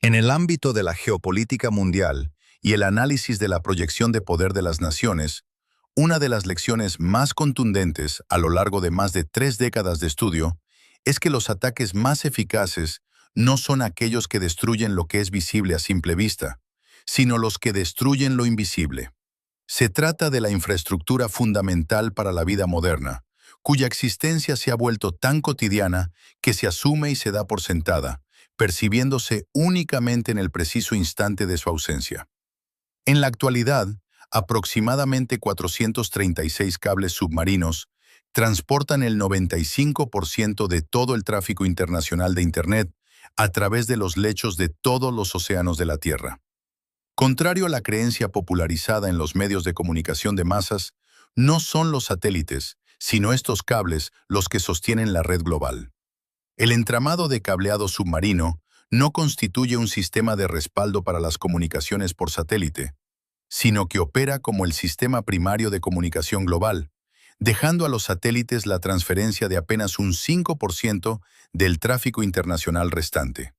En el ámbito de la geopolítica mundial y el análisis de la proyección de poder de las naciones, una de las lecciones más contundentes a lo largo de más de 3 décadas de estudio es que los ataques más eficaces no son aquellos que destruyen lo que es visible a simple vista, sino los que destruyen lo invisible. Se trata de la infraestructura fundamental para la vida moderna, cuya existencia se ha vuelto tan cotidiana que se asume y se da por sentada, percibiéndose únicamente en el preciso instante de su ausencia. En la actualidad, aproximadamente 436 cables submarinos transportan el 95% de todo el tráfico internacional de Internet a través de los lechos de todos los océanos de la Tierra. Contrario a la creencia popularizada en los medios de comunicación de masas, no son los satélites, sino estos cables los que sostienen la red global. El entramado de cableado submarino no constituye un sistema de respaldo para las comunicaciones por satélite, sino que opera como el sistema primario de comunicación global, dejando a los satélites la transferencia de apenas un 5% del tráfico internacional restante.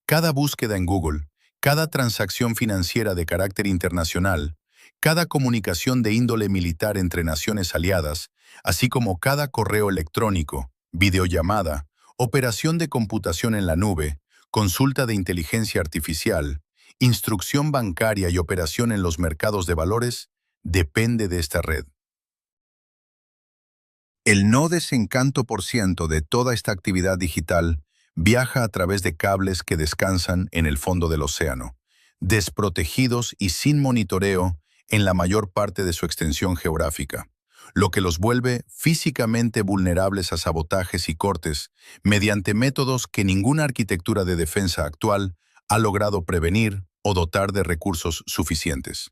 Cada búsqueda en Google, cada transacción financiera de carácter internacional, cada comunicación de índole militar entre naciones aliadas, así como cada correo electrónico, videollamada, operación de computación en la nube, consulta de inteligencia artificial, instrucción bancaria y operación en los mercados de valores, depende de esta red. El no desencanto por ciento de toda esta actividad digital viaja a través de cables que descansan en el fondo del océano, desprotegidos y sin monitoreo en la mayor parte de su extensión geográfica, lo que los vuelve físicamente vulnerables a sabotajes y cortes mediante métodos que ninguna arquitectura de defensa actual ha logrado prevenir o dotar de recursos suficientes.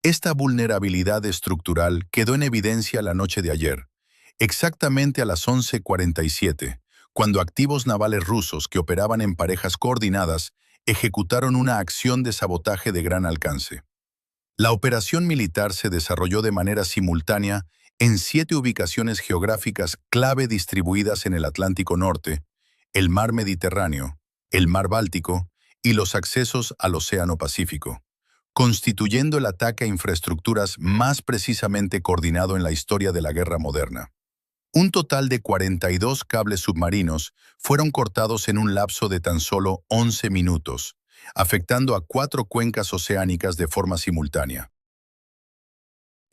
Esta vulnerabilidad estructural quedó en evidencia la noche de ayer, exactamente a las 11:47, cuando activos navales rusos que operaban en parejas coordinadas ejecutaron una acción de sabotaje de gran alcance. La operación militar se desarrolló de manera simultánea en 7 ubicaciones geográficas clave distribuidas en el Atlántico Norte, el Mar Mediterráneo, el Mar Báltico y los accesos al Océano Pacífico, constituyendo el ataque a infraestructuras más precisamente coordinado en la historia de la guerra moderna. Un total de 42 cables submarinos fueron cortados en un lapso de tan solo 11 minutos, afectando a 4 cuencas oceánicas de forma simultánea.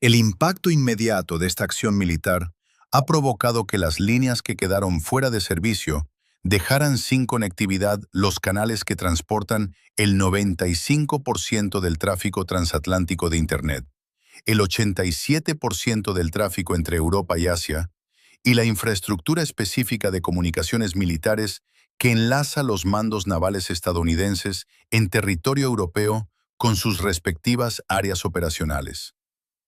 El impacto inmediato de esta acción militar ha provocado que las líneas que quedaron fuera de servicio dejaran sin conectividad los canales que transportan el 95% del tráfico transatlántico de Internet, el 87% del tráfico entre Europa y Asia, y la infraestructura específica de comunicaciones militares que enlaza los mandos navales estadounidenses en territorio europeo con sus respectivas áreas operacionales.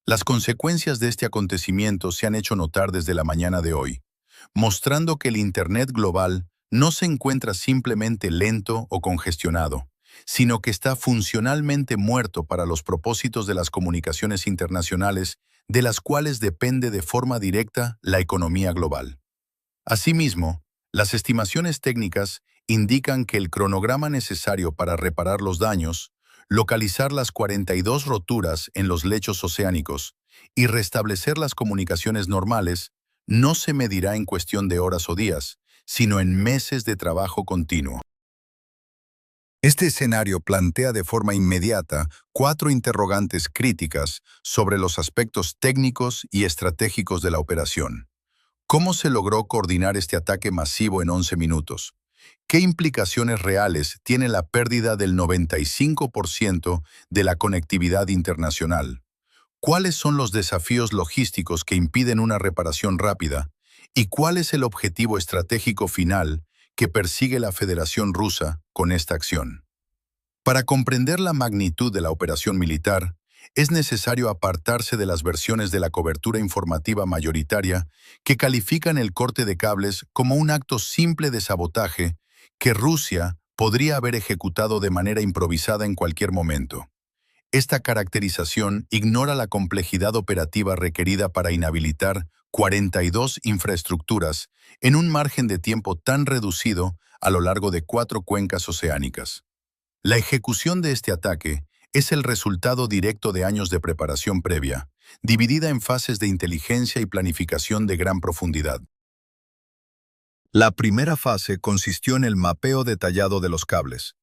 Las consecuencias de este acontecimiento se han hecho notar desde la mañana de hoy, mostrando que el Internet global no se encuentra simplemente lento o congestionado, sino que está funcionalmente muerto para los propósitos de las comunicaciones internacionales, de las cuales depende de forma directa la economía global. Asimismo, las estimaciones técnicas indican que el cronograma necesario para reparar los daños, localizar las 42 roturas en los lechos oceánicos y restablecer las comunicaciones normales no se medirá en cuestión de horas o días, sino en meses de trabajo continuo. Este escenario plantea de forma inmediata 4 interrogantes críticas sobre los aspectos técnicos y estratégicos de la operación. ¿Cómo se logró coordinar este ataque masivo en 11 minutos? ¿Qué implicaciones reales tiene la pérdida del 95% de la conectividad internacional? ¿Cuáles son los desafíos logísticos que impiden una reparación rápida? ¿Y cuál es el objetivo estratégico final que persigue la Federación Rusa con esta acción? Para comprender la magnitud de la operación militar, es necesario apartarse de las versiones de la cobertura informativa mayoritaria que califican el corte de cables como un acto simple de sabotaje que Rusia podría haber ejecutado de manera improvisada en cualquier momento. Esta caracterización ignora la complejidad operativa requerida para inhabilitar 42 infraestructuras en un margen de tiempo tan reducido a lo largo de 4 cuencas oceánicas. La ejecución de este ataque es el resultado directo de años de preparación previa, dividida en fases de inteligencia y planificación de gran profundidad. La primera fase consistió en el mapeo detallado de los cables.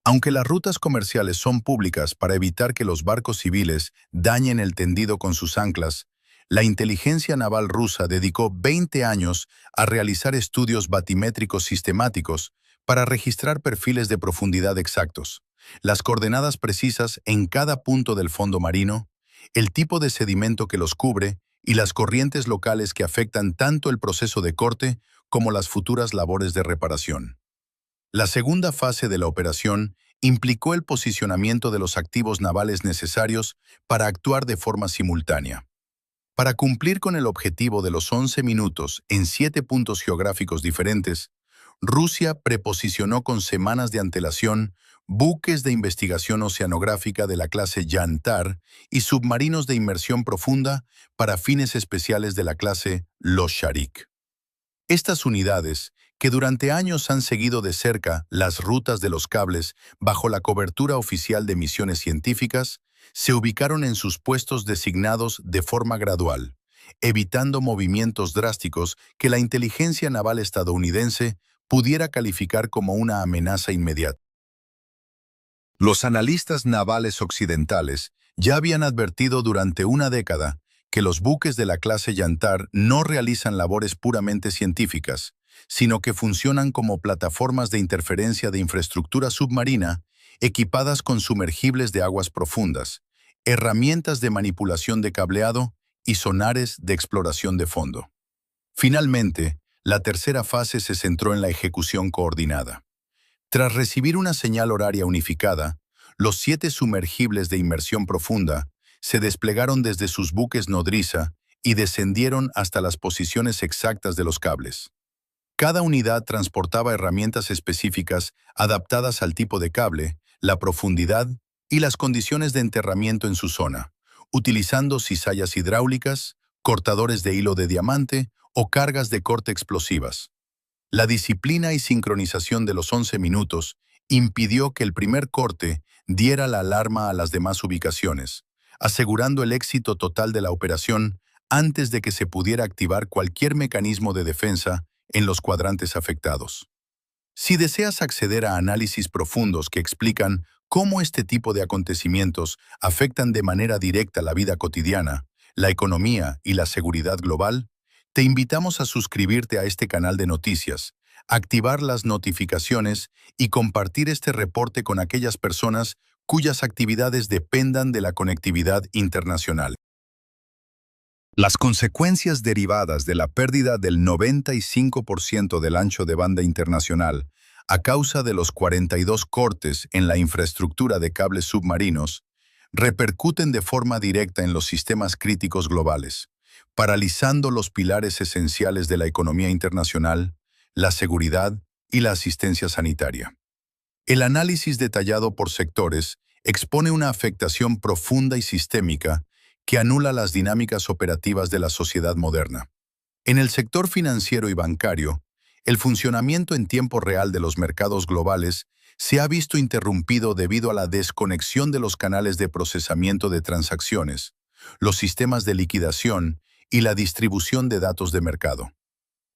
Aunque las rutas comerciales son públicas para evitar que los barcos civiles dañen el tendido con sus anclas, la inteligencia naval rusa dedicó 20 años a realizar estudios batimétricos sistemáticos para registrar perfiles de profundidad exactos, las coordenadas precisas en cada punto del fondo marino, el tipo de sedimento que los cubre y las corrientes locales que afectan tanto el proceso de corte como las futuras labores de reparación. La segunda fase de la operación implicó el posicionamiento de los activos navales necesarios para actuar de forma simultánea. Para cumplir con el objetivo de los 11 minutos en 7 puntos geográficos diferentes, Rusia preposicionó con semanas de antelación buques de investigación oceanográfica de la clase Yantar y submarinos de inmersión profunda para fines especiales de la clase Los Sharik. Estas unidades, que durante años han seguido de cerca las rutas de los cables bajo la cobertura oficial de misiones científicas, se ubicaron en sus puestos designados de forma gradual, evitando movimientos drásticos que la inteligencia naval estadounidense pudiera calificar como una amenaza inmediata. Los analistas navales occidentales ya habían advertido durante una década que los buques de la clase Yantar no realizan labores puramente científicas, sino que funcionan como plataformas de interferencia de infraestructura submarina equipadas con sumergibles de aguas profundas, herramientas de manipulación de cableado y sonares de exploración de fondo. Finalmente, la tercera fase se centró en la ejecución coordinada. Tras recibir una señal horaria unificada, los 7 sumergibles de inmersión profunda se desplegaron desde sus buques nodriza y descendieron hasta las posiciones exactas de los cables. Cada unidad transportaba herramientas específicas adaptadas al tipo de cable, la profundidad y las condiciones de enterramiento en su zona, utilizando cizallas hidráulicas, cortadores de hilo de diamante o cargas de corte explosivas. La disciplina y sincronización de los 11 minutos impidió que el primer corte diera la alarma a las demás ubicaciones, asegurando el éxito total de la operación antes de que se pudiera activar cualquier mecanismo de defensa en los cuadrantes afectados. Si deseas acceder a análisis profundos que explican cómo este tipo de acontecimientos afectan de manera directa la vida cotidiana, la economía y la seguridad global, te invitamos a suscribirte a este canal de noticias, activar las notificaciones y compartir este reporte con aquellas personas cuyas actividades dependan de la conectividad internacional. Las consecuencias derivadas de la pérdida del 95% del ancho de banda internacional a causa de los 42 cortes en la infraestructura de cables submarinos repercuten de forma directa en los sistemas críticos globales, paralizando los pilares esenciales de la economía internacional, la seguridad y la asistencia sanitaria. El análisis detallado por sectores expone una afectación profunda y sistémica que anula las dinámicas operativas de la sociedad moderna. En el sector financiero y bancario, el funcionamiento en tiempo real de los mercados globales se ha visto interrumpido debido a la desconexión de los canales de procesamiento de transacciones, los sistemas de liquidación y la distribución de datos de mercado.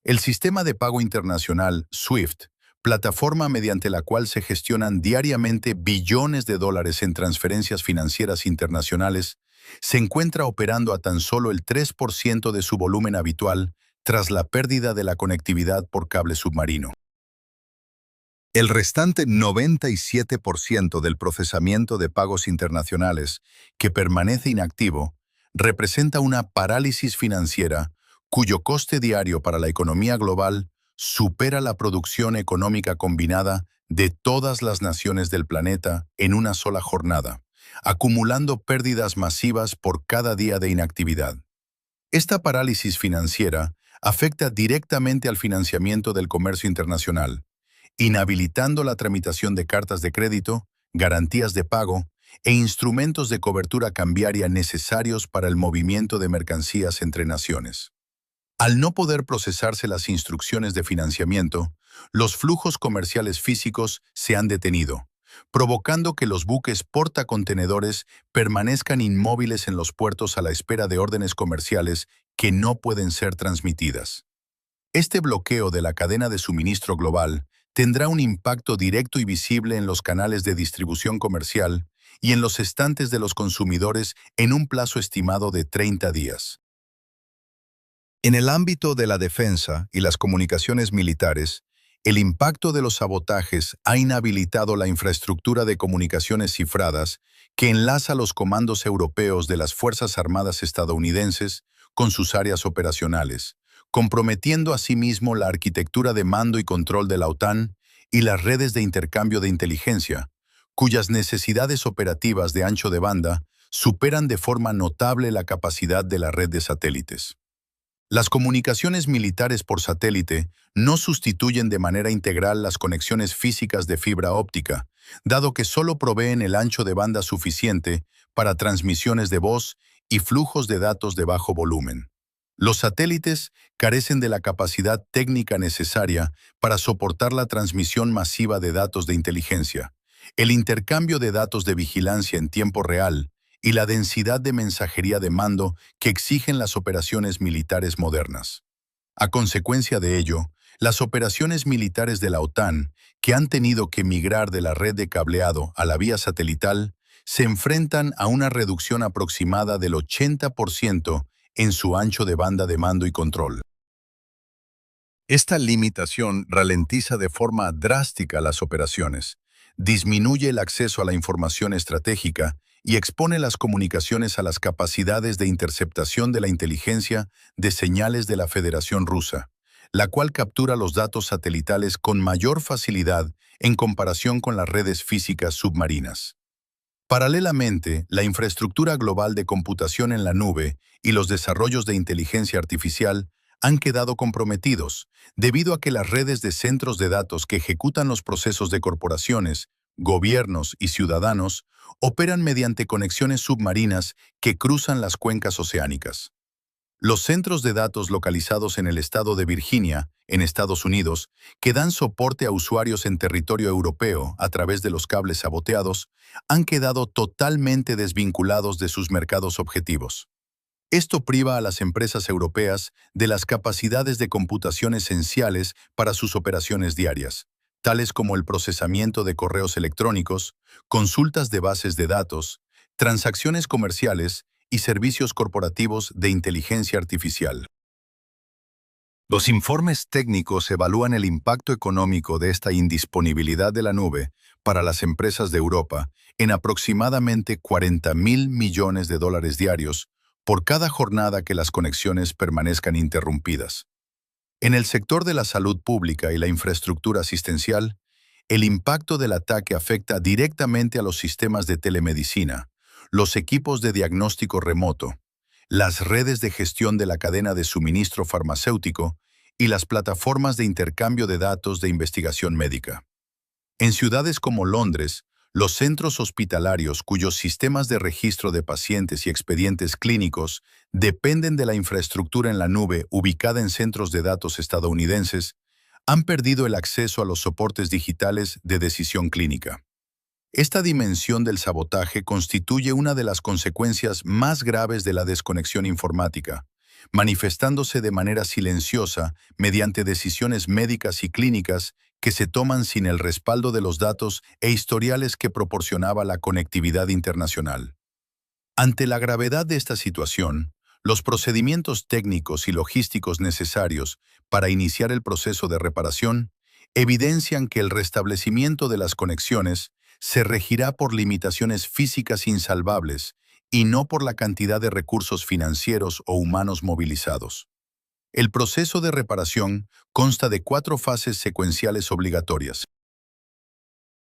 El sistema de pago internacional SWIFT, plataforma mediante la cual se gestionan diariamente billones de dólares en transferencias financieras internacionales, se encuentra operando a tan solo el 3% de su volumen habitual tras la pérdida de la conectividad por cable submarino. El restante 97% del procesamiento de pagos internacionales, que permanece inactivo, representa una parálisis financiera cuyo coste diario para la economía global supera la producción económica combinada de todas las naciones del planeta en una sola jornada, acumulando pérdidas masivas por cada día de inactividad. Esta parálisis financiera afecta directamente al financiamiento del comercio internacional, inhabilitando la tramitación de cartas de crédito, garantías de pago e instrumentos de cobertura cambiaria necesarios para el movimiento de mercancías entre naciones. Al no poder procesarse las instrucciones de financiamiento, los flujos comerciales físicos se han detenido, provocando que los buques portacontenedores permanezcan inmóviles en los puertos a la espera de órdenes comerciales que no pueden ser transmitidas. Este bloqueo de la cadena de suministro global tendrá un impacto directo y visible en los canales de distribución comercial y en los estantes de los consumidores en un plazo estimado de 30 días. En el ámbito de la defensa y las comunicaciones militares, el impacto de los sabotajes ha inhabilitado la infraestructura de comunicaciones cifradas que enlaza los comandos europeos de las Fuerzas Armadas estadounidenses con sus áreas operacionales, comprometiendo asimismo la arquitectura de mando y control de la OTAN y las redes de intercambio de inteligencia, cuyas necesidades operativas de ancho de banda superan de forma notable la capacidad de la red de satélites. Las comunicaciones militares por satélite no sustituyen de manera integral las conexiones físicas de fibra óptica, dado que solo proveen el ancho de banda suficiente para transmisiones de voz y flujos de datos de bajo volumen. Los satélites carecen de la capacidad técnica necesaria para soportar la transmisión masiva de datos de inteligencia, el intercambio de datos de vigilancia en tiempo real y la densidad de mensajería de mando que exigen las operaciones militares modernas. A consecuencia de ello, las operaciones militares de la OTAN, que han tenido que migrar de la red de cableado a la vía satelital, se enfrentan a una reducción aproximada del 80% en su ancho de banda de mando y control. Esta limitación ralentiza de forma drástica las operaciones, disminuye el acceso a la información estratégica y expone las comunicaciones a las capacidades de interceptación de la inteligencia de señales de la Federación Rusa, la cual captura los datos satelitales con mayor facilidad en comparación con las redes físicas submarinas. Paralelamente, la infraestructura global de computación en la nube y los desarrollos de inteligencia artificial han quedado comprometidos debido a que las redes de centros de datos que ejecutan los procesos de corporaciones, gobiernos y ciudadanos operan mediante conexiones submarinas que cruzan las cuencas oceánicas. Los centros de datos localizados en el estado de Virginia, en Estados Unidos, que dan soporte a usuarios en territorio europeo a través de los cables saboteados, han quedado totalmente desvinculados de sus mercados objetivos. Esto priva a las empresas europeas de las capacidades de computación esenciales para sus operaciones diarias, tales como el procesamiento de correos electrónicos, consultas de bases de datos, transacciones comerciales y servicios corporativos de inteligencia artificial. Los informes técnicos evalúan el impacto económico de esta indisponibilidad de la nube para las empresas de Europa en aproximadamente $40.000 millones diarios por cada jornada que las conexiones permanezcan interrumpidas. En el sector de la salud pública y la infraestructura asistencial, el impacto del ataque afecta directamente a los sistemas de telemedicina, los equipos de diagnóstico remoto, las redes de gestión de la cadena de suministro farmacéutico y las plataformas de intercambio de datos de investigación médica. En ciudades como Londres, los centros hospitalarios cuyos sistemas de registro de pacientes y expedientes clínicos dependen de la infraestructura en la nube ubicada en centros de datos estadounidenses, han perdido el acceso a los soportes digitales de decisión clínica. Esta dimensión del sabotaje constituye una de las consecuencias más graves de la desconexión informática, manifestándose de manera silenciosa mediante decisiones médicas y clínicas que se toman sin el respaldo de los datos e historiales que proporcionaba la conectividad internacional. Ante la gravedad de esta situación, los procedimientos técnicos y logísticos necesarios para iniciar el proceso de reparación evidencian que el restablecimiento de las conexiones se regirá por limitaciones físicas insalvables y no por la cantidad de recursos financieros o humanos movilizados. El proceso de reparación consta de 4 fases secuenciales obligatorias.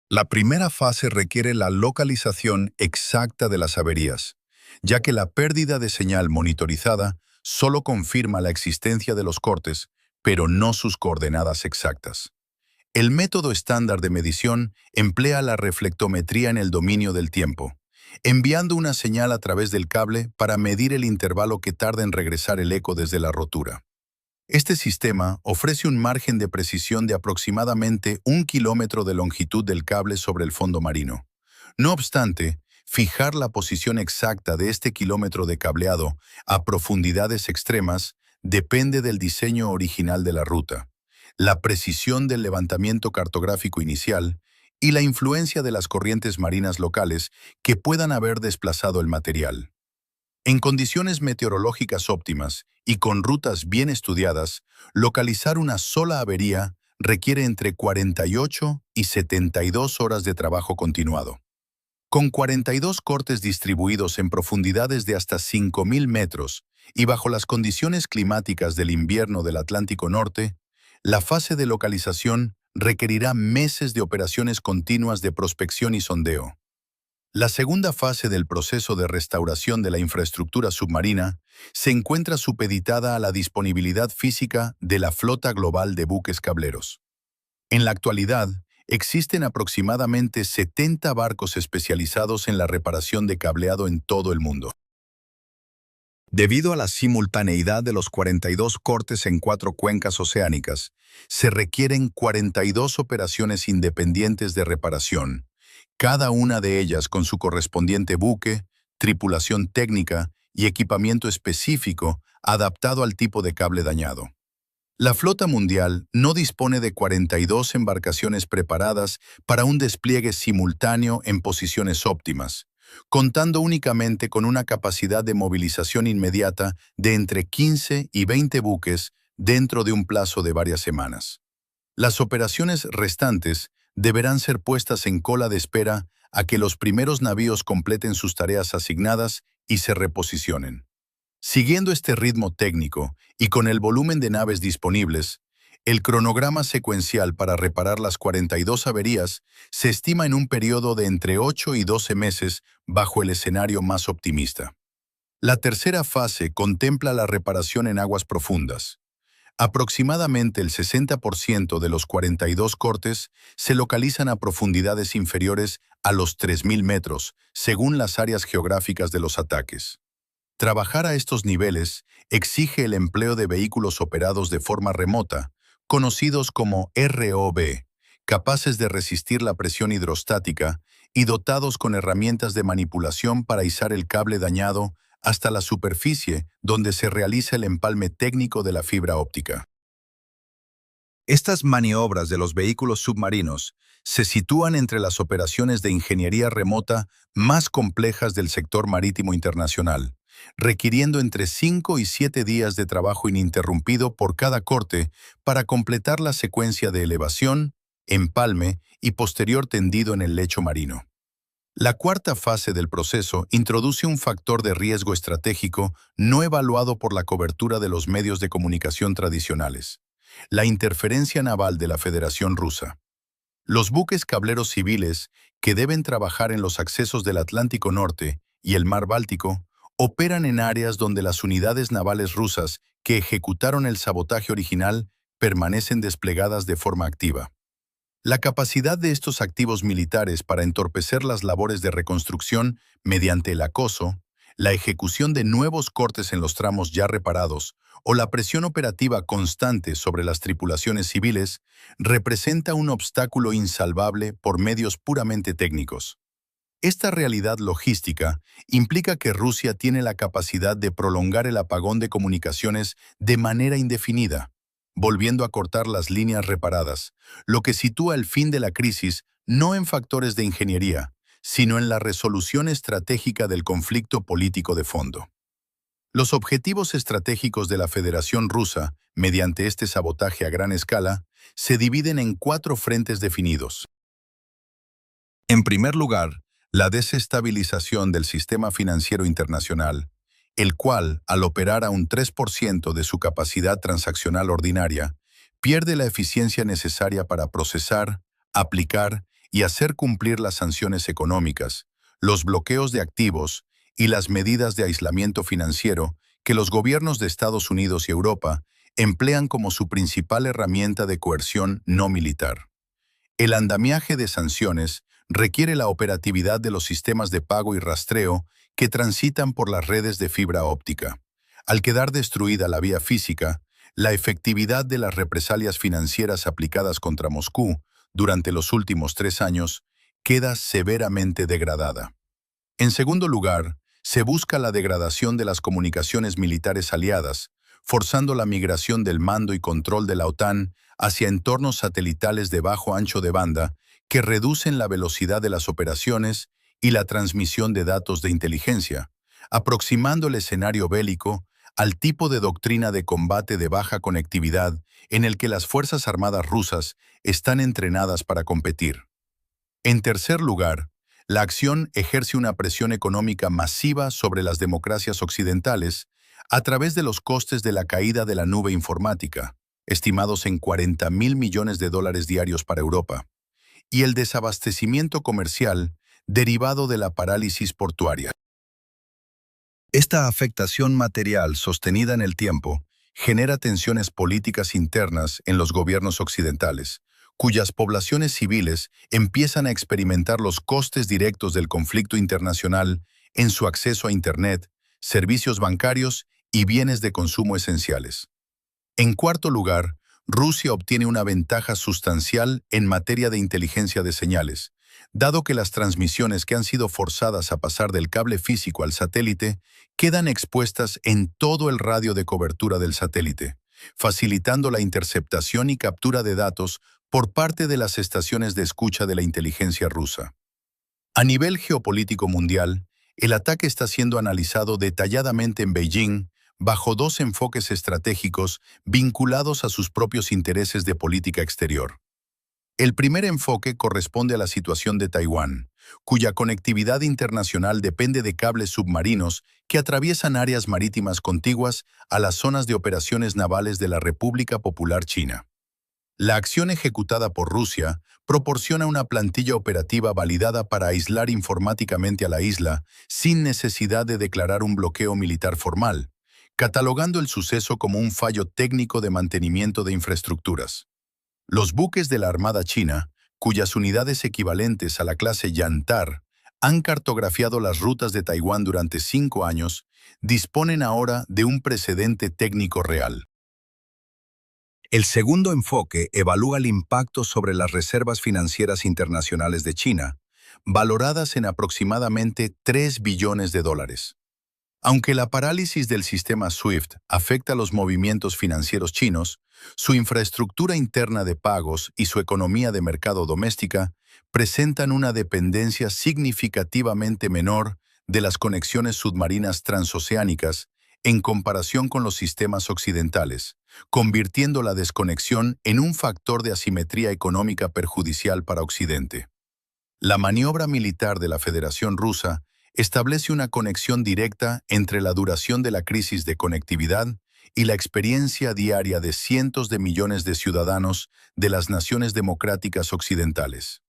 La primera fase requiere la localización exacta de las averías, ya que la pérdida de señal monitorizada solo confirma la existencia de los cortes, pero no sus coordenadas exactas. El método estándar de medición emplea la reflectometría en el dominio del tiempo, enviando una señal a través del cable para medir el intervalo que tarda en regresar el eco desde la rotura. Este sistema ofrece un margen de precisión de aproximadamente 1 kilómetro de longitud del cable sobre el fondo marino. No obstante, fijar la posición exacta de este kilómetro de cableado a profundidades extremas depende del diseño original de la ruta, la precisión del levantamiento cartográfico inicial y la influencia de las corrientes marinas locales que puedan haber desplazado el material. En condiciones meteorológicas óptimas y con rutas bien estudiadas, localizar una sola avería requiere entre 48 y 72 horas de trabajo continuado. Con 42 cortes distribuidos en profundidades de hasta 5.000 metros y bajo las condiciones climáticas del invierno del Atlántico Norte, la fase de localización requerirá meses de operaciones continuas de prospección y sondeo. La segunda fase del proceso de restauración de la infraestructura submarina se encuentra supeditada a la disponibilidad física de la flota global de buques cableros. En la actualidad, existen aproximadamente 70 barcos especializados en la reparación de cableado en todo el mundo. Debido a la simultaneidad de los 42 cortes en 4 cuencas oceánicas, se requieren 42 operaciones independientes de reparación, cada una de ellas con su correspondiente buque, tripulación técnica y equipamiento específico adaptado al tipo de cable dañado. La flota mundial no dispone de 42 embarcaciones preparadas para un despliegue simultáneo en posiciones óptimas, contando únicamente con una capacidad de movilización inmediata de entre 15 y 20 buques dentro de un plazo de varias semanas. Las operaciones restantes deberán ser puestas en cola de espera a que los primeros navíos completen sus tareas asignadas y se reposicionen. Siguiendo este ritmo técnico y con el volumen de naves disponibles, el cronograma secuencial para reparar las 42 averías se estima en un periodo de entre 8 y 12 meses bajo el escenario más optimista. La tercera fase contempla la reparación en aguas profundas. Aproximadamente el 60% de los 42 cortes se localizan a profundidades inferiores a los 3.000 metros, según las áreas geográficas de los ataques. Trabajar a estos niveles exige el empleo de vehículos operados de forma remota, conocidos como ROV, capaces de resistir la presión hidrostática y dotados con herramientas de manipulación para izar el cable dañado hasta la superficie donde se realiza el empalme técnico de la fibra óptica. Estas maniobras de los vehículos submarinos se sitúan entre las operaciones de ingeniería remota más complejas del sector marítimo internacional, requiriendo entre 5 y 7 días de trabajo ininterrumpido por cada corte para completar la secuencia de elevación, empalme y posterior tendido en el lecho marino. La cuarta fase del proceso introduce un factor de riesgo estratégico no evaluado por la cobertura de los medios de comunicación tradicionales: la interferencia naval de la Federación Rusa. Los buques cableros civiles, que deben trabajar en los accesos del Atlántico Norte y el Mar Báltico, operan en áreas donde las unidades navales rusas que ejecutaron el sabotaje original permanecen desplegadas de forma activa. La capacidad de estos activos militares para entorpecer las labores de reconstrucción mediante el acoso, la ejecución de nuevos cortes en los tramos ya reparados o la presión operativa constante sobre las tripulaciones civiles representa un obstáculo insalvable por medios puramente técnicos. Esta realidad logística implica que Rusia tiene la capacidad de prolongar el apagón de comunicaciones de manera indefinida, volviendo a cortar las líneas reparadas, lo que sitúa el fin de la crisis no en factores de ingeniería, sino en la resolución estratégica del conflicto político de fondo. Los objetivos estratégicos de la Federación Rusa, mediante este sabotaje a gran escala, se dividen en 4 frentes definidos. En primer lugar, la desestabilización del sistema financiero internacional, el cual, al operar a un 3% de su capacidad transaccional ordinaria, pierde la eficiencia necesaria para procesar, aplicar y hacer cumplir las sanciones económicas, los bloqueos de activos y las medidas de aislamiento financiero que los gobiernos de Estados Unidos y Europa emplean como su principal herramienta de coerción no militar. El andamiaje de sanciones requiere la operatividad de los sistemas de pago y rastreo que transitan por las redes de fibra óptica. Al quedar destruida la vía física, la efectividad de las represalias financieras aplicadas contra Moscú durante los últimos 3 años queda severamente degradada. En segundo lugar, se busca la degradación de las comunicaciones militares aliadas, forzando la migración del mando y control de la OTAN hacia entornos satelitales de bajo ancho de banda que reducen la velocidad de las operaciones y la transmisión de datos de inteligencia, aproximando el escenario bélico al tipo de doctrina de combate de baja conectividad en el que las Fuerzas Armadas rusas están entrenadas para competir. En tercer lugar, la acción ejerce una presión económica masiva sobre las democracias occidentales a través de los costes de la caída de la nube informática, estimados en 40.000 millones de dólares diarios para Europa, y el desabastecimiento comercial derivado de la parálisis portuaria. Esta afectación material sostenida en el tiempo genera tensiones políticas internas en los gobiernos occidentales, cuyas poblaciones civiles empiezan a experimentar los costes directos del conflicto internacional en su acceso a Internet, servicios bancarios y bienes de consumo esenciales. En cuarto lugar, Rusia obtiene una ventaja sustancial en materia de inteligencia de señales, dado que las transmisiones que han sido forzadas a pasar del cable físico al satélite quedan expuestas en todo el radio de cobertura del satélite, facilitando la interceptación y captura de datos por parte de las estaciones de escucha de la inteligencia rusa. A nivel geopolítico mundial, el ataque está siendo analizado detalladamente en Beijing bajo dos enfoques estratégicos vinculados a sus propios intereses de política exterior. El primer enfoque corresponde a la situación de Taiwán, cuya conectividad internacional depende de cables submarinos que atraviesan áreas marítimas contiguas a las zonas de operaciones navales de la República Popular China. La acción ejecutada por Rusia proporciona una plantilla operativa validada para aislar informáticamente a la isla sin necesidad de declarar un bloqueo militar formal, catalogando el suceso como un fallo técnico de mantenimiento de infraestructuras. Los buques de la Armada China, cuyas unidades equivalentes a la clase Yantar han cartografiado las rutas de Taiwán durante 5 años, disponen ahora de un precedente técnico real. El segundo enfoque evalúa el impacto sobre las reservas financieras internacionales de China, valoradas en aproximadamente 3 billones de dólares. Aunque la parálisis del sistema SWIFT afecta los movimientos financieros chinos, su infraestructura interna de pagos y su economía de mercado doméstica presentan una dependencia significativamente menor de las conexiones submarinas transoceánicas en comparación con los sistemas occidentales, convirtiendo la desconexión en un factor de asimetría económica perjudicial para Occidente. La maniobra militar de la Federación Rusa establece una conexión directa entre la duración de la crisis de conectividad y la experiencia diaria de cientos de millones de ciudadanos de las naciones democráticas occidentales.